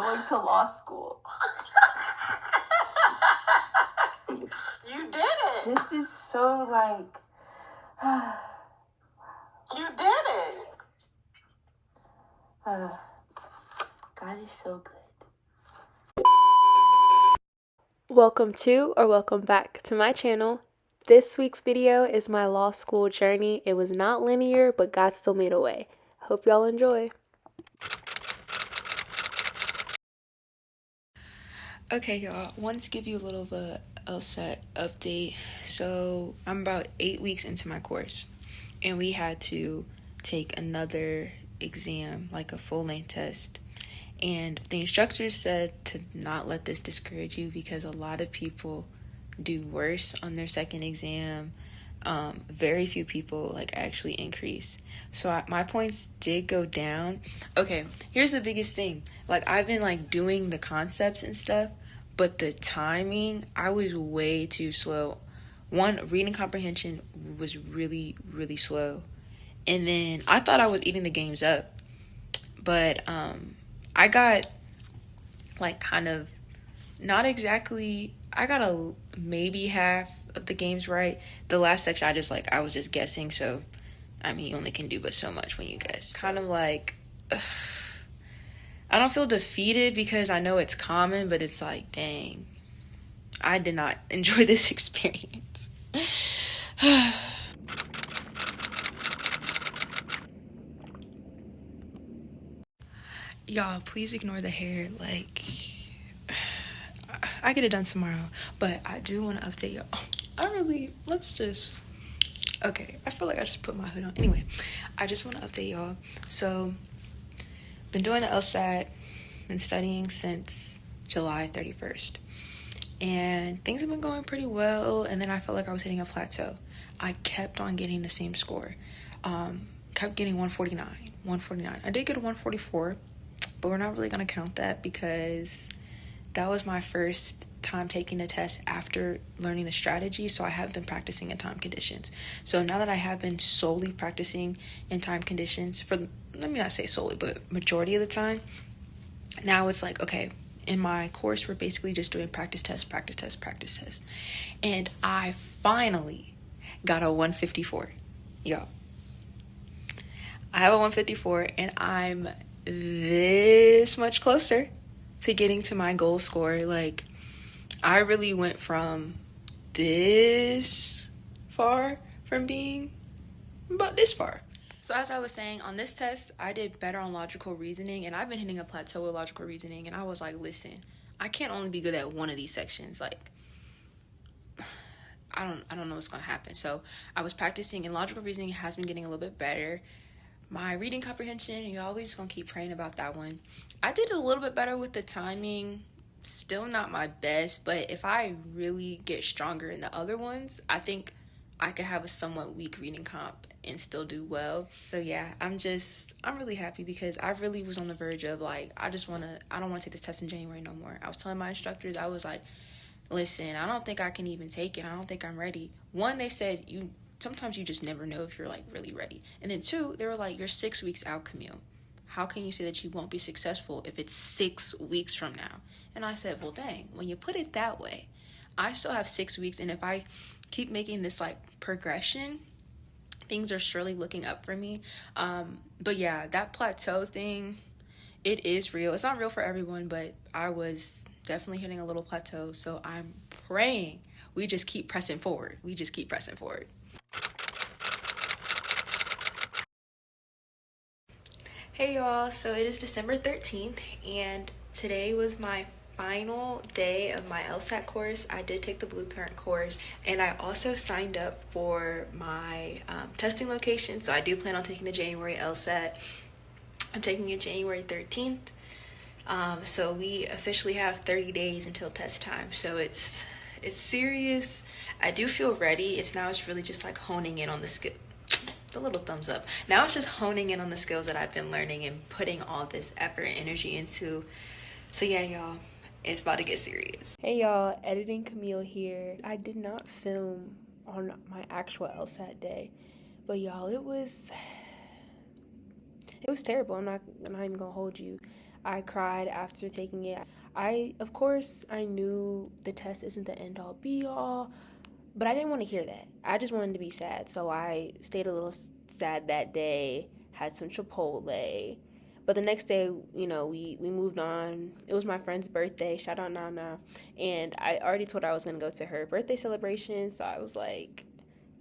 going to law school. You did it. This is so like... You did it. God is so good. Welcome to or welcome back to my channel. This week's video is my law school journey. It was not linear, but God still made a way. Hope y'all enjoy. Okay, y'all, wanted to give you a little of a Lsat update. So I'm about 8 weeks into my course, and we had to take another exam, like a full-length test. And the instructors said to not let this discourage you because a lot of people do worse on their second exam. Very few people like actually increase. So my points did go down. Okay, here's the biggest thing. Like, I've been like doing the concepts and stuff, but the timing, I was way too slow. One, reading comprehension was really, really slow. And then I thought I was eating the games up. But I got like kind of not exactly, I got a maybe half of the games right. The last section I was just guessing, so I mean you only can do but so much when you guess. Kind of like I don't feel defeated because I know it's common, but it's like, dang, I did not enjoy this experience. Y'all, please ignore the hair. Like, I get it done tomorrow, but I do want to update y'all. Okay, I feel like I just put my hood on. Anyway, I just want to update y'all. So, been doing the Lsat, been studying since July 31st. And things have been going pretty well, and then I felt like I was hitting a plateau. I kept on getting the same score. Kept getting 149. I did get a 144, but we're not really going to count that because that was my first time taking the test after learning the strategy, so I have been practicing in time conditions. So now that I have been solely practicing in time conditions, let me not say solely, but majority of the time, now it's like, okay, in my course, we're basically just doing practice test. And I finally got a 154. Y'all, I have a 154, and I'm this much closer to getting to my goal score. Like, I really went from this far from being about this far. So as I was saying, on this test, I did better on logical reasoning, and I've been hitting a plateau with logical reasoning, and I was like, listen, I can't only be good at one of these sections. Like, I don't know what's going to happen. So I was practicing, and logical reasoning has been getting a little bit better. My reading comprehension, you're always going to keep praying about that one. I did a little bit better with the timing. Still not my best, but if I really get stronger in the other ones, I think I could have a somewhat weak reading comp and still do well. So yeah, I'm really happy because I really was on the verge of like, I don't want to take this test in January no more. I was telling my instructors, I was like, listen, I don't think I can even take it. I don't think I'm ready. One, they said sometimes you just never know if you're like really ready. And then two, they were like, you're 6 weeks out, Camille. How can you say that you won't be successful if it's 6 weeks from now? And I said, well, dang, when you put it that way, I still have 6 weeks. And if I keep making this like progression, things are surely looking up for me. But yeah, that plateau thing, it is real. It's not real for everyone, but I was definitely hitting a little plateau. So I'm praying we just keep pressing forward. Hey y'all, so it is December 13th, and today was my final day of my Lsat course. I did take the Blueprint course, and I also signed up for my testing location, so I do plan on taking the January Lsat. I'm taking it January 13th, so we officially have 30 days until test time, so it's serious. I do feel ready. It's really just like honing in on the skill. The little thumbs up. Now it's just honing in on the skills that I've been learning and putting all this effort and energy into. So yeah, y'all, it's about to get serious. Hey y'all, editing Camille here. I did not film on my actual Lsat day, but y'all, it was terrible. I'm not even gonna hold you. I cried after taking it. Of course, I knew the test isn't the end all be all, but I didn't want to hear that. I just wanted to be sad. So I stayed a little sad that day, had some Chipotle. But the next day, we moved on. It was my friend's birthday. Shout out Nana. And I already told her I was going to go to her birthday celebration. So I was like,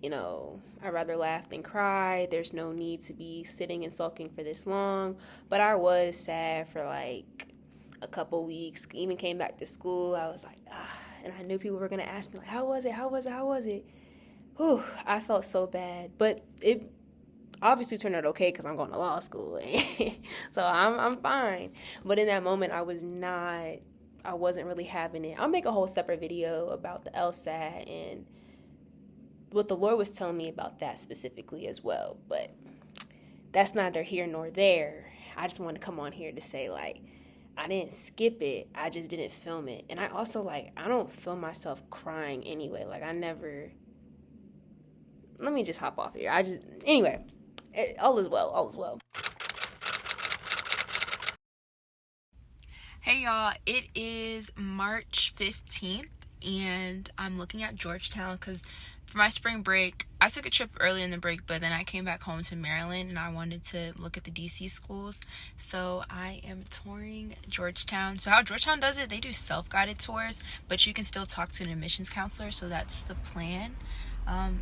I'd rather laugh than cry. There's no need to be sitting and sulking for this long. But I was sad for like a couple weeks. Even came back to school. I was like, and I knew people were going to ask me, like, how was it? How was it? How was it? Whew, I felt so bad. But it obviously turned out okay because I'm going to law school. So I'm fine. But in that moment, I wasn't really having it. I'll make a whole separate video about the Lsat and what the Lord was telling me about that specifically as well. But that's neither here nor there. I just want to come on here to say, like, I didn't skip it. I just didn't film it. And I also, like, I don't film myself crying anyway. Like, I never... Let me just hop off here. Anyway, all is well. All is well. Hey, y'all. It is March 15th, and I'm looking at Georgetown because for my spring break, I took a trip earlier in the break, but then I came back home to Maryland and I wanted to look at the DC schools. So I am touring Georgetown. So how Georgetown does it, they do self-guided tours, but you can still talk to an admissions counselor. So that's the plan.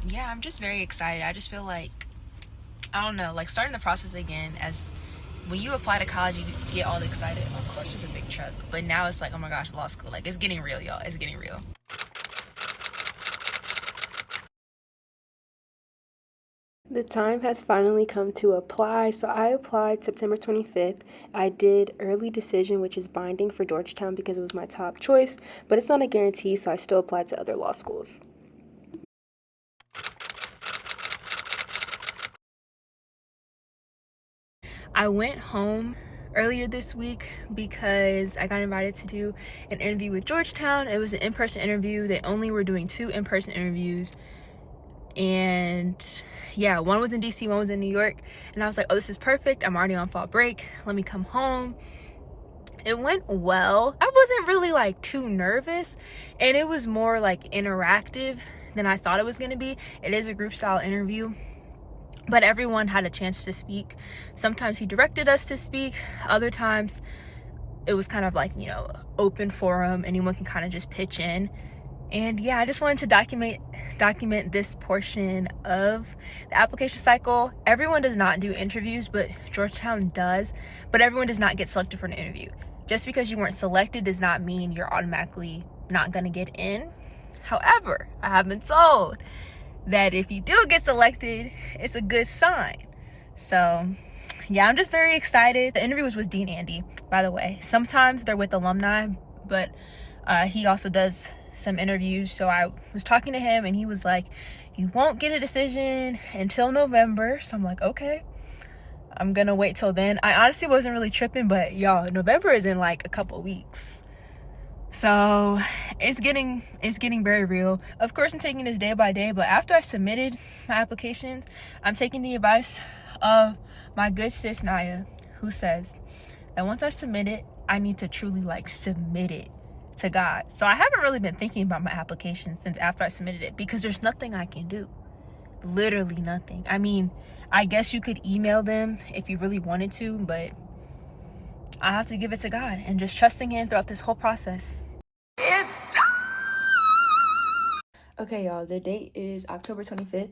Yeah, I'm just very excited. I just feel like, I don't know, like starting the process again. As when you apply to college, you get all excited. Of course, there's a big truck, but now it's like, oh my gosh, law school. Like, it's getting real, y'all. It's getting real. The time has finally come to apply. So I applied September 25th. I did early decision, which is binding for Georgetown because it was my top choice, but it's not a guarantee, so I still applied to other law schools. I went home earlier this week because I got invited to do an interview with Georgetown. It was an in-person interview. They only were doing 2 in-person interviews. And yeah, one was in DC, one was in New York. And I was like, oh, this is perfect. I'm already on fall break. Let me come home. It went well. I wasn't really like too nervous, and it was more like interactive than I thought it was going to be. It is a group style interview, but everyone had a chance to speak. Sometimes he directed us to speak. Other times it was kind of like, open forum. Anyone can kind of just pitch in. And yeah, I just wanted to document this portion of the application cycle. Everyone does not do interviews, but Georgetown does. But everyone does not get selected for an interview. Just because you weren't selected does not mean you're automatically not going to get in. However, I have been told that if you do get selected, it's a good sign. So yeah, I'm just very excited. The interview was with Dean Andy, by the way. Sometimes they're with alumni, but he also does some interviews. So I was talking to him and he was like, you won't get a decision until November. So I'm like, okay, I'm gonna wait till then. I honestly wasn't really tripping, but y'all, November is in like a couple weeks. So it's getting very real. Of course, I'm taking this day by day, but after I submitted my applications, I'm taking the advice of my good sis Naya, who says that once I submit it, I need to truly like submit it to God. So I haven't really been thinking about my application since after I submitted it because there's nothing I can do. Literally nothing. I mean, I guess you could email them if you really wanted to, but I have to give it to God and just trusting Him throughout this whole process. It's time. Okay, y'all, the date is October 25th.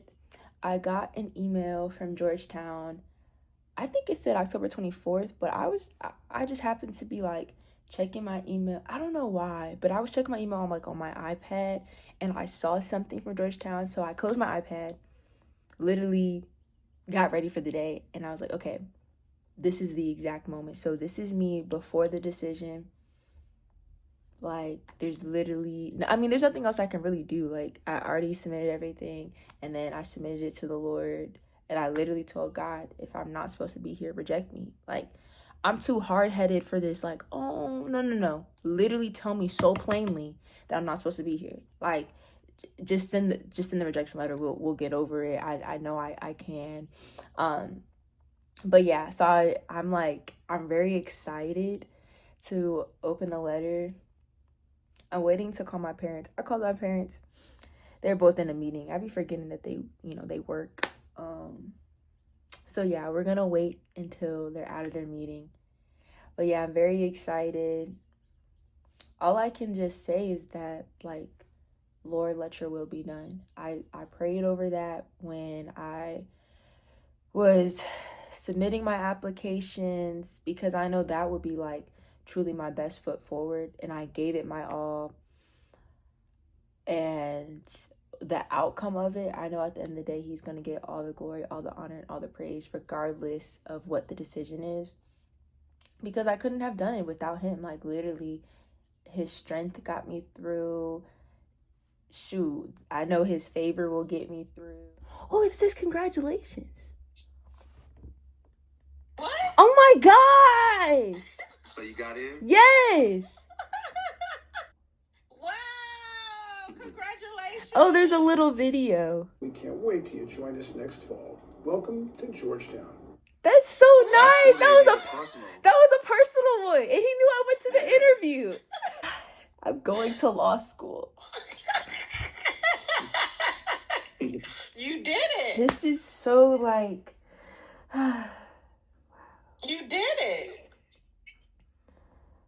I got an email from Georgetown. I think it said October 24th, but I just happened to be like checking my email. I don't know why, but I was checking my email on my iPad and I saw something from Georgetown. So I closed my iPad, literally got ready for the day, and I was like, okay, this is the exact moment. So this is me before the decision. Like, there's nothing else I can really do. Like, I already submitted everything, and then I submitted it to the Lord, and I literally told God, if I'm not supposed to be here, reject me. Like, I'm too hard-headed for this. Like, oh, no. Literally tell me so plainly that I'm not supposed to be here. Like, just send the rejection letter. We'll get over it. I know I can. But yeah, so I'm very excited to open the letter. I'm waiting to call my parents. I called my parents. They're both in a meeting. I be forgetting that they work. So yeah, we're gonna wait until they're out of their meeting. But yeah, I'm very excited. All I can just say is that, like, Lord, let your will be done. I prayed over that when I was submitting my applications, because I know that would be like truly my best foot forward, and I gave it my all. And the outcome of it, I know at the end of the day, he's going to get all the glory, all the honor, and all the praise, regardless of what the decision is. Because I couldn't have done it without him. Like, literally, his strength got me through. Shoot, I know his favor will get me through. Oh, it says congratulations. What? Oh my gosh! So you got in? Yes! Wow! Congratulations! Oh, there's a little video. We can't wait till you join us next fall. Welcome to Georgetown. That's so nice. That was Personal. a personal one. And he knew I went to the interview. I'm going to law school. You did it! This is so like You did it!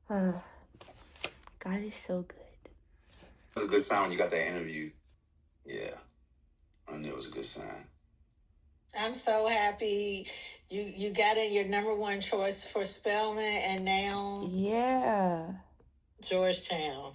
God is so good. It was a good sign when you got that interview. Yeah. I knew it was a good sign. I'm so happy you got in your number one choice for Spelman and now Yeah. Georgetown.